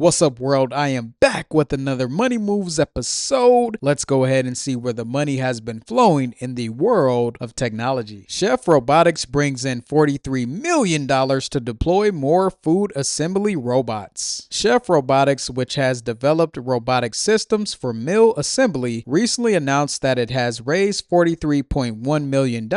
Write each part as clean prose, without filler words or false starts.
What's up, world? I am back with another Money Moves episode. Let's go ahead and see where the money has been flowing in the world of technology. Chef Robotics brings in $43 million to deploy more food assembly robots. Chef Robotics, which has developed robotic systems for meal assembly, recently announced that it has raised $43.1 million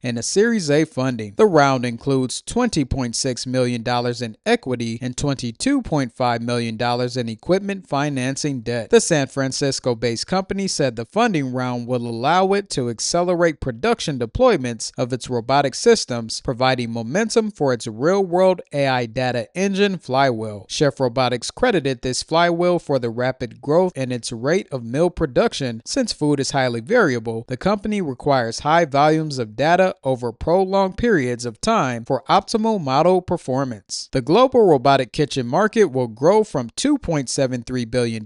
in a Series A funding. The round includes $20.6 million in equity and $22.5 million in equipment financing debt. The San Francisco-based company said the funding round will allow it to accelerate production deployments of its robotic systems, providing momentum for its real-world AI data engine Flywheel. Chef Robotics credited this flywheel for the rapid growth in its rate of meal production. Since food is highly variable, the company requires high volumes of data over prolonged periods of time for optimal model performance. The global robotic kitchen market will grow from $2.73 billion in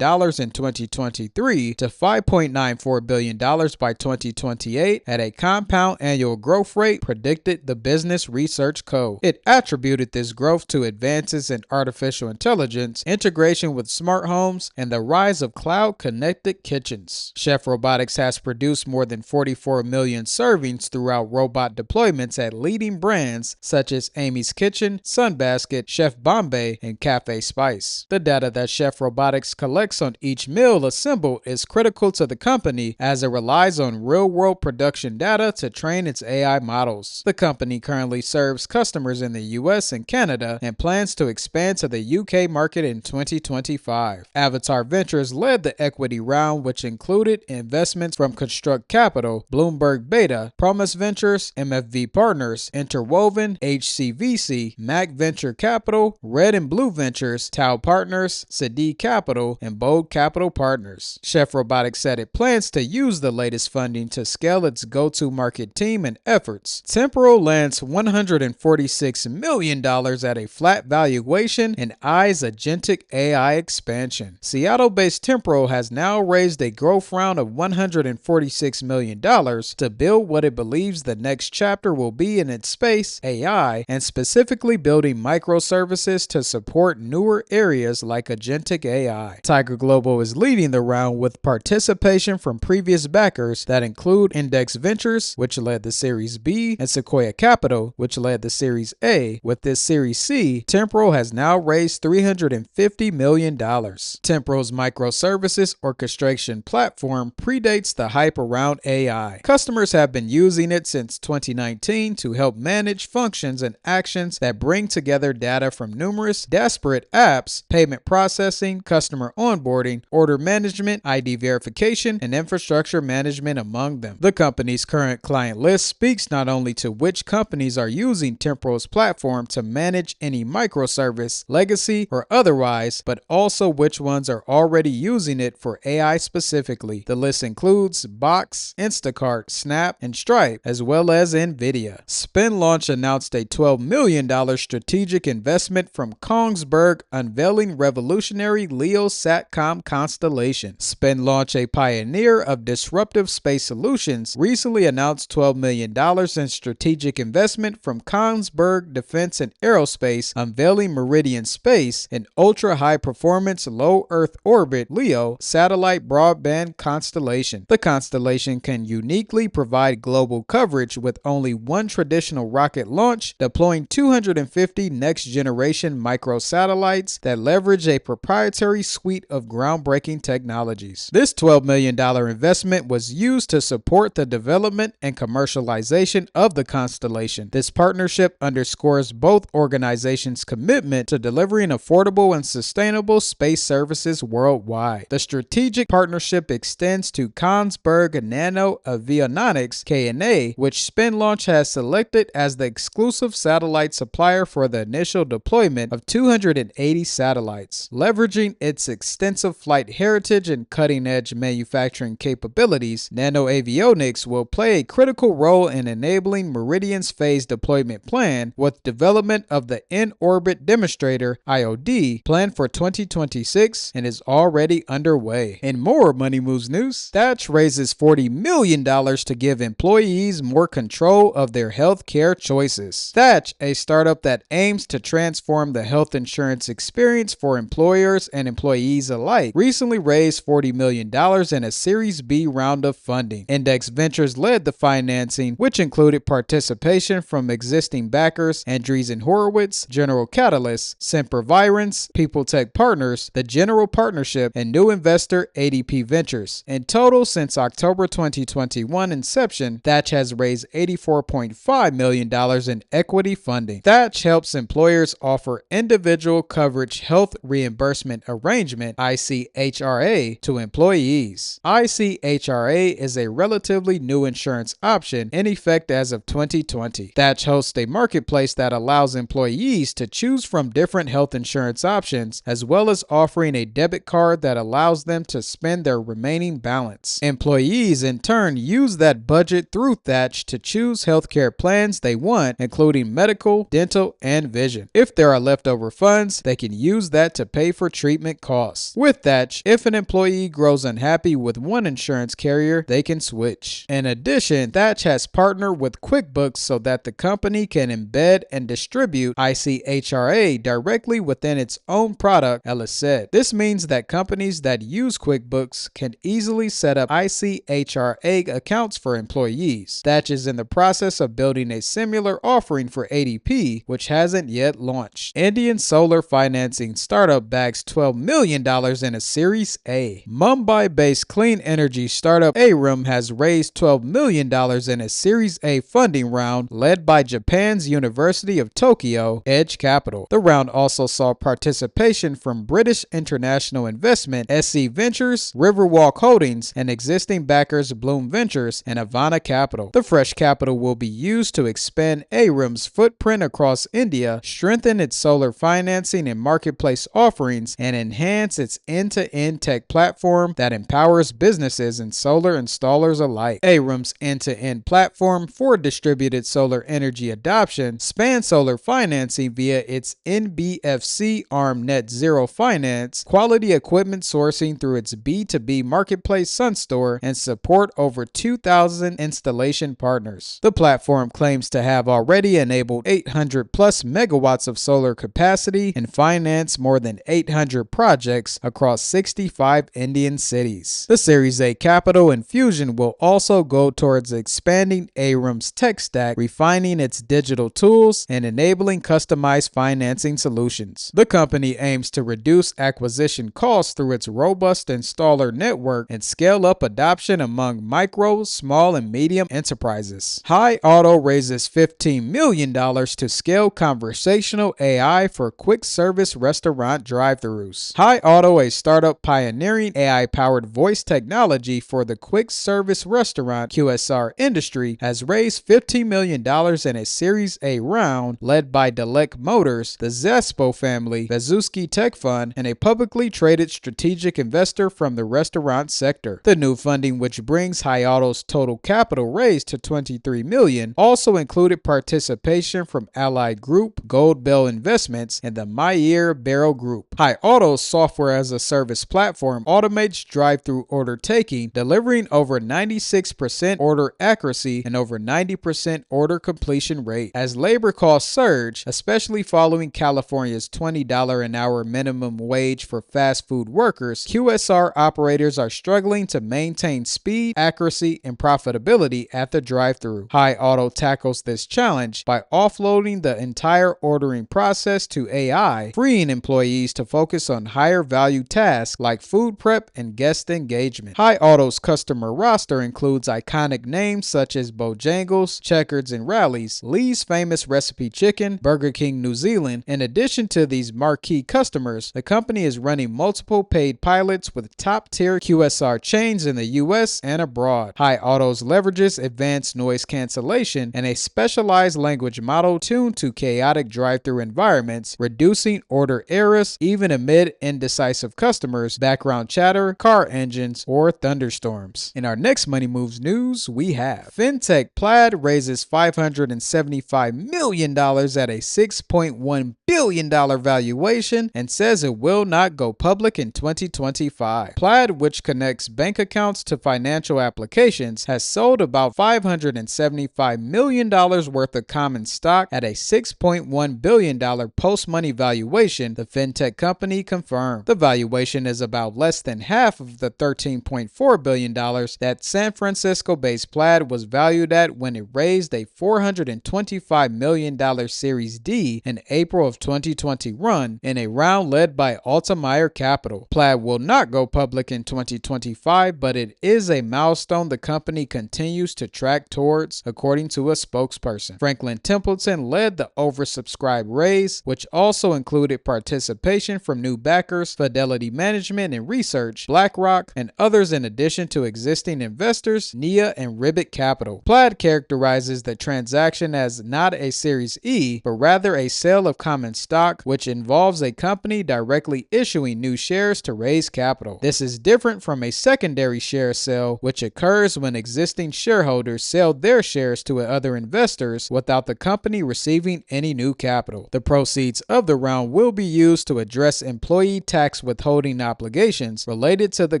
2023 to $5.94 billion by 2028 at a compound annual growth rate, predicted the Business Research Co. It attributed this growth to advances in artificial intelligence, integration with smart homes, and the rise of cloud-connected kitchens. Chef Robotics has produced more than 44 million servings throughout robot deployments at leading brands such as Amy's Kitchen, Sunbasket, Chef Bombay, and Cafe Spice. The data that Chef Robotics collects on each meal assembled is critical to the company as it relies on real-world production data to train its AI models. The company currently serves customers in the US and Canada and plans to expand to the UK market in 2025. Avatar Ventures led the equity round, which included investments from Construct Capital, Bloomberg Beta, Promise Ventures, MFV Partners, Interwoven, HCVC, Mac Venture Capital, Red and Blue Ventures, Tau Partners, Sadi Capital, and Bold Capital Partners. Chef Robotics said it plans to use the latest funding to scale its go-to-market team and efforts. Temporal lands $146 million at a flat valuation and eyes agentic AI expansion. Seattle-based Temporal has now raised a growth round of $146 million to build what it believes the next chapter will be in its space, AI, and specifically building microservices to support newer areas like agentic AI. Tiger Global is leading the round with participation from previous backers that include Index Ventures, which led the Series B, and Sequoia Capital, which led the Series A. With this Series C, Temporal has now raised $350 million. Temporal's microservices orchestration platform predates the hype around AI. Customers have been using it since 2019 to help manage functions and actions that bring together data from numerous disparate apps, payment processing, customer onboarding, order management, ID verification, and infrastructure management among them. The company's current client list speaks not only to which companies are using Temporal's platform to manage any microservice, legacy, or otherwise, but also which ones are already using it for AI specifically. The list includes Box, Instacart, Snap, and Stripe, as well as NVIDIA. SpinLaunch announced a $12 million strategic investment from Kongsberg, unveiling revolutionary LEO SATCOM constellation. SpinLaunch, a pioneer of disruptive space solutions, recently announced $12 million in strategic investment from Kongsberg Defense and Aerospace, unveiling Meridian Space, an ultra-high-performance low-Earth orbit LEO satellite broadband constellation. The constellation can uniquely provide global coverage with only one traditional rocket launch, deploying 250 next-generation microsatellites that leverage a proprietary suite of groundbreaking technologies. This $12 million investment was used to support the development and commercialization of the constellation. This partnership underscores both organizations' commitment to delivering affordable and sustainable space services worldwide. The strategic partnership extends to Kongsberg Nano Avionics (KNA), which SpinLaunch has selected as the exclusive satellite supplier for the initial deployment of 280 satellites. Leveraging its its extensive flight heritage and cutting-edge manufacturing capabilities, NanoAvionics will play a critical role in enabling Meridian's phased deployment plan, with development of the in-orbit demonstrator (IOD) planned for 2026 and is already underway. In more Money Moves news, Thatch raises $40 million to give employees more control of their health care choices. Thatch, a startup that aims to transform the health insurance experience for employers and employees alike, recently raised $40 million in a Series B round of funding. Index Ventures led the financing, which included participation from existing backers Andreessen Horowitz, General Catalyst, Sempervirens, People Tech Partners, the General Partnership, and new investor ADP Ventures. In total, since October 2021 inception, Thatch has raised $84.5 million in equity funding. Thatch helps employers offer individual coverage health reimbursement arrangement (ICHRA) to employees. ICHRA is a relatively new insurance option in effect as of 2020. Thatch hosts a marketplace that allows employees to choose from different health insurance options, as well as offering a debit card that allows them to spend their remaining balance. Employees in turn use that budget through Thatch to choose healthcare plans they want, including medical, dental, and vision. If there are leftover funds, they can use that to pay for treatment costs. With Thatch, if an employee grows unhappy with one insurance carrier, they can switch. In addition, Thatch has partnered with QuickBooks so that the company can embed and distribute ICHRA directly within its own product, Ellis said. This means that companies that use QuickBooks can easily set up ICHRA accounts for employees. Thatch is in the process of building a similar offering for ADP, which hasn't yet launched. Indian solar financing startup bags $12 million in a Series A. Mumbai-based clean energy startup Arum has raised $12 million in a Series A funding round led by Japan's University of Tokyo, Edge Capital. The round also saw participation from British International Investment, SC Ventures, Riverwalk Holdings, and existing backers Bloom Ventures and Havana Capital. The fresh capital will be used to expand Arum's footprint across India, strengthen its solar financing and marketplace offerings, and enhance its end-to-end tech platform that empowers businesses and solar installers alike. Arum's end-to-end platform for distributed solar energy adoption spans solar financing via its NBFC arm Net Zero Finance, quality equipment sourcing through its B2B marketplace SunStore, and support over 2,000 installation partners. The platform claims to have already enabled 800 plus megawatts of solar capacity and financed more than 800 projects across 65 Indian cities. The Series A capital infusion will also go towards expanding Arum's tech stack, refining its digital tools, and enabling customized financing solutions. The company aims to reduce acquisition costs through its robust installer network and scale up adoption among micro, small, and medium enterprises. Hi Auto raises $15 million to scale conversational AI for quick service restaurant drive-thrus. Hi Auto, a startup pioneering AI-powered voice technology for the quick service restaurant QSR industry, has raised $15 million in a Series A round led by Delec Motors, the Zespo family, Vazuski Tech Fund, and a publicly traded strategic investor from the restaurant sector. The new funding, which brings Hi Auto's total capital raised to $23 million, also included participation from Allied Group, Gold Bell Investments, and the Meyer Barrow Group. Hi Auto's software-as-a-service platform automates drive-through order taking, delivering over 96% order accuracy and over 90% order completion rate. As labor costs surge, especially following California's $20 an hour minimum wage for fast food workers, QSR operators are struggling to maintain speed, accuracy, and profitability at the drive-thru. Hi Auto tackles this challenge by offloading the entire ordering process to AI, freeing employees to focus on higher value tasks like food prep and guest engagement. Hi Auto's customer roster includes iconic names such as Bojangles, Checkers, and Rally's, Lee's Famous Recipe Chicken, Burger King New Zealand. In addition to these marquee customers, the company is running multiple paid pilots with top-tier QSR chains in the US and abroad. Hi Autos leverages advanced noise cancellation and a specialized language model tuned to chaotic drive-thru environments, reducing order errors even amid indecisive customers, background chatter, car engines, or thunderstorms. In our next Money Moves news, we have fintech Plaid raises $575 million at a $6.1 billion valuation and says it will not go public in 2025. Plaid, which connects bank accounts to financial applications, has sold about $575 million worth of common stock at a $6.1 billion post-money valuation, the fintech company confirmed. The valuation is about less than half of the $13.4 billion that San Francisco-based Plaid was valued at when it raised a $425 million Series D in April of 2021 in a round led by Altameyer Capital. Plaid will not go public in 2025, but it is a milestone the company continues to track towards, according to a spokesperson. Franklin Templeton led the oversubscribed raise, which also included participation from new backers, Fidelity Management and Research, BlackRock, and others in addition to existing investors, Nia and Ribbit Capital. Plaid characterizes the transaction as not a Series E, but rather a sale of common stock, which involves a company directly issuing new shares to raise capital. This is different from a secondary share sale, which occurs when existing shareholders sell their shares to other investors without the company receiving any new capital. The proceeds of the round will be used to address employee tax withholding obligations related to the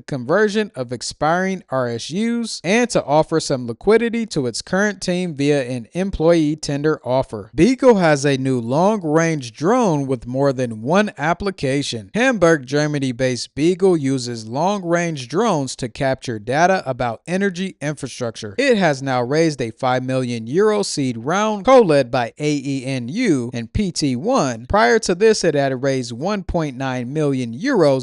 conversion of expiring RSUs and to offer some liquidity to its current team via an employee tender offer. Beagle has a new long-range drone with more than one application. Hamburg, Germany-based Beagle uses long-range drones to capture data about energy infrastructure. It has now raised a €5 million seed round co-led by AENU and PT1. Prior to this, it had raised €1.9 million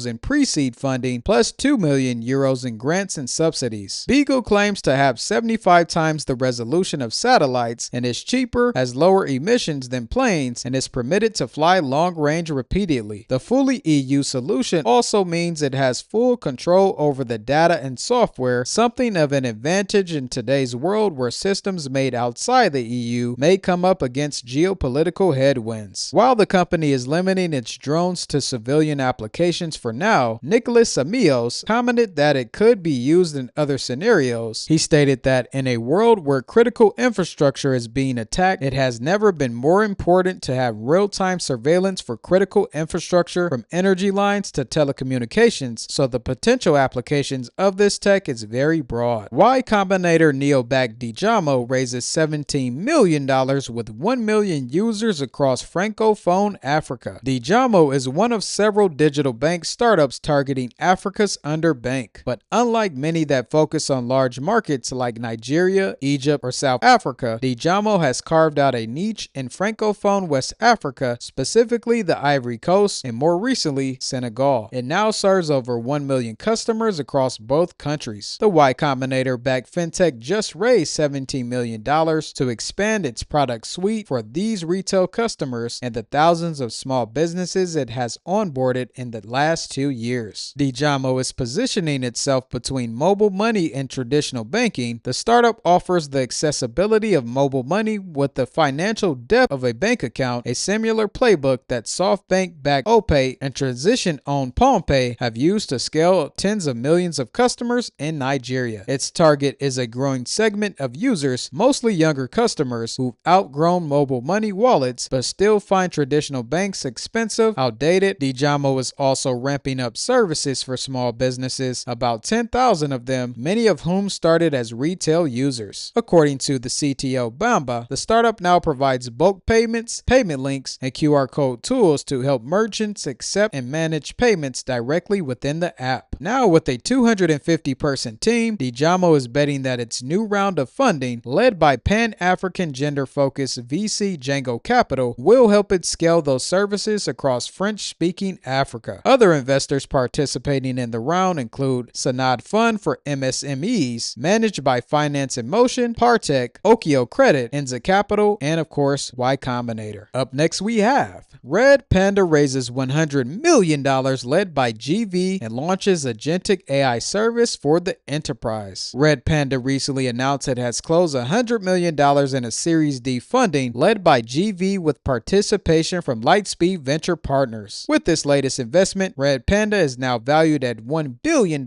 in pre-seed funding plus €2 million in grants and subsidies. Beagle claims to have 75 times the resolution of satellites and is cheaper, has lower emissions than planes, and is permitted to fly long range repeatedly. The fully EU solution also means it has full control over the data and software, something of an advantage in today's world where systems made outside the EU may come up against geopolitical headwinds. While the company is limiting its drones to civilian applications for now, Nicholas Amios commented that it could be used in other scenarios. He stated that in a world where critical infrastructure is being attacked, it has never been more important to have real-time surveillance for critical infrastructure from energy lines to telecommunications, so the potential applications of this tech is very broad. Y Combinator neobank Dijamo raises $17 million with 1 million users across Francophone Africa. Dijamo is one of several digital bank startups targeting Africa's underbanked, but unlike many that focus on large markets like Nigeria, Egypt, or South Africa, Dijamo has carved out a niche in Francophone West Africa, specifically the Ivory Coast and more recently Senegal. It now serves over 1 million customers across both countries. The Y Combinator-backed fintech just raised $17 million to expand its product suite for these retail customers and the thousands of small businesses it has onboarded in the last 2 years. Dijamo is positioning itself between mobile money and traditional banking. The startup offers the accessibility of mobile money with the financial depth of a bank account, a similar playbook that SoftBank-backed OPay and transition-owned PalmPay have used to scale tens of millions of customers in Nigeria. Its target is a growing segment of users, mostly younger customers who've outgrown mobile money wallets but still find traditional banks expensive, outdated. Dijamo is also ramping up services for small businesses, about 10,000 of them, many of whom started as retail users. According to the CTO Bamba, the startup now provides bulk payments, payment links, and QR code tools to help merchants accept and manage payments directly within the app. Now with a 250-person team, Dijamo is betting that its new round of funding, led by Pan-African gender-focused VC Django Capital, will help it scale those services across French-speaking Africa. Other investors participating in the round include Sanad Fund for MSMEs, managed by Finance in Motion, Partech, Okio Credit, Enza Capital, and of course, Y Combinator. Up next we have Red Panda raises $100 million led by GV and launches Agentic AI service for the enterprise. Red Panda recently announced it has closed $100 million in a Series D funding led by GV with participation from Lightspeed Venture Partners. With this latest investment, Red Panda is now valued at $1 billion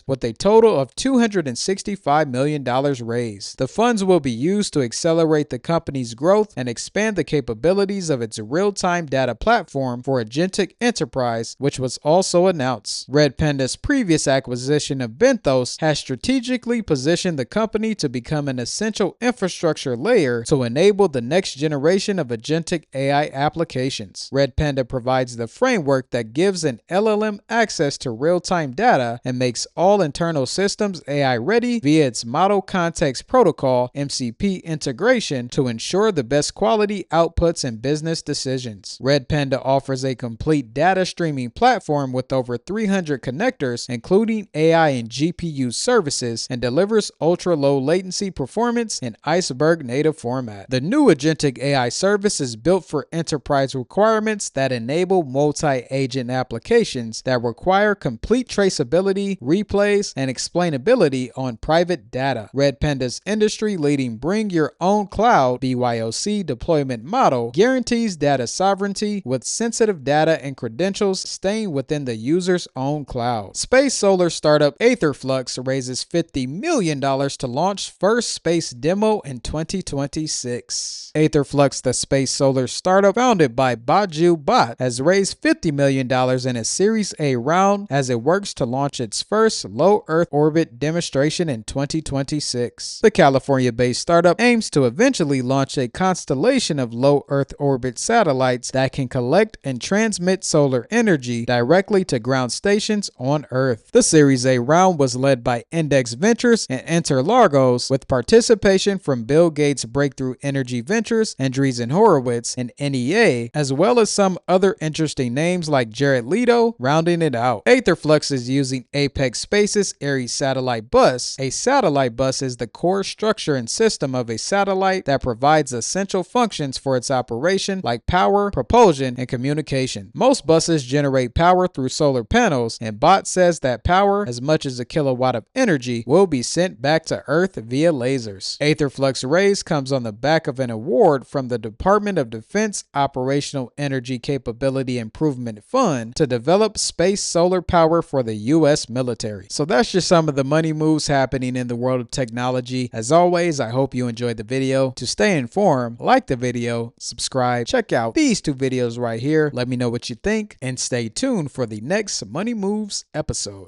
with a total of $265 million raised. The funds will be used to accelerate the company's growth and expand the capabilities of its real-time data platform for Agentic Enterprise, which was also announced. Red Panda's previous acquisition of Benthos has strategically positioned the company to become an essential infrastructure layer to enable the next generation of Agentic AI applications. Red Panda provides the framework that gives an LLM access to real-time data and makes all internal systems AI-ready via its Model Context Protocol (MCP) integration to ensure the best quality outputs and business decisions. Red Panda offers a complete data streaming platform with over 300 connectors, including AI and GPU services, and delivers ultra-low latency performance in Iceberg native format. The new Agentic AI service is built for enterprise requirements that enable multi-agent applications that require complete traceability, replays, and explainability on private data. Red Panda's industry-leading Bring Your Own Cloud (BYOC) deployment model guarantees data sovereignty with sensitive data and credentials staying within the user's own cloud. Space solar startup Aetherflux raises $50 million to launch first space demo in 2026. Aetherflux, the space solar startup founded by Baju Bhatt, has raised $50 million in a Series A round as it works to launch its first low Earth orbit demonstration in 2026. The California-based startup aims to eventually launch a constellation of low Earth orbit satellites that can collect and transmit solar energy directly to ground stations on Earth. The Series A round was led by Index Ventures and Interlargos, with participation from Bill Gates Breakthrough Energy Ventures, Andreessen Horowitz, and NEA, as well as some other interesting names like Jared Leto, rounding it out. Aetherflux is using Apex Space's Ares satellite bus. A satellite bus is the core structure and system of a satellite that provides essential functions for its operation like power, propulsion, and communication. Most buses generate power through solar panels, and Bot says that power, as much as a kilowatt of energy, will be sent back to Earth via lasers. Aetherflux raise comes on the back of an award from the Department of Defense Operational Energy Capability Improvement Fund to develop space solar power for the U.S. military. So that's just some of the money moves happening in the world of technology. As always, I hope you enjoyed the video. To stay informed, like the video, subscribe, check out these two videos right here. Let me know what you think, and stay tuned for the next Money Moves episode.